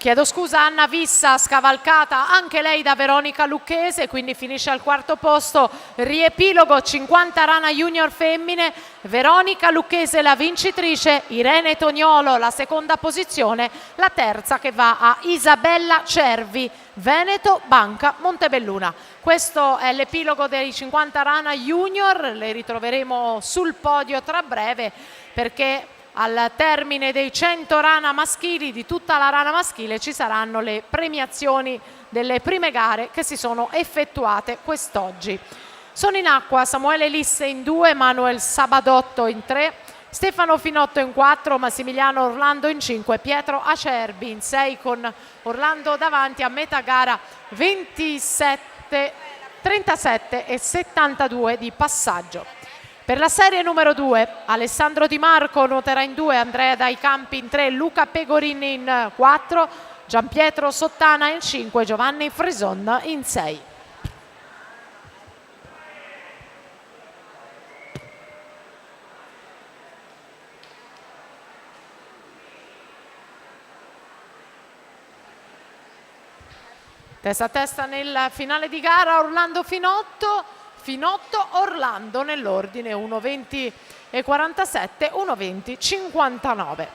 Chiedo scusa, Anna Vissa, scavalcata anche lei da Veronica Lucchese, quindi finisce al quarto posto. Riepilogo 50 rana junior femmine, Veronica Lucchese la vincitrice, Irene Toniolo la seconda posizione, la terza che va a Isabella Cervi, Veneto Banca Montebelluna. Questo è l'epilogo dei 50 rana junior, le ritroveremo sul podio tra breve perché al termine dei 100 rana maschili, di tutta la rana maschile, ci saranno le premiazioni delle prime gare che si sono effettuate quest'oggi. Sono in acqua Samuele Lisse in 2, Manuel Sabadotto in 3, Stefano Finotto in 4, Massimiliano Orlando in 5, Pietro Acerbi in 6 con Orlando davanti a metà gara 37 e 72 di passaggio. Per la serie numero 2, Alessandro Di Marco nuoterà in 2, Andrea Dai Campi in 3, Luca Pegorini in 4, Gianpietro Sottana in 5, Giovanni Frison in 6. Testa a testa nel finale di gara Orlando Finotto. Finotto Orlando nell'ordine 1:20 e 47, 1:20 59.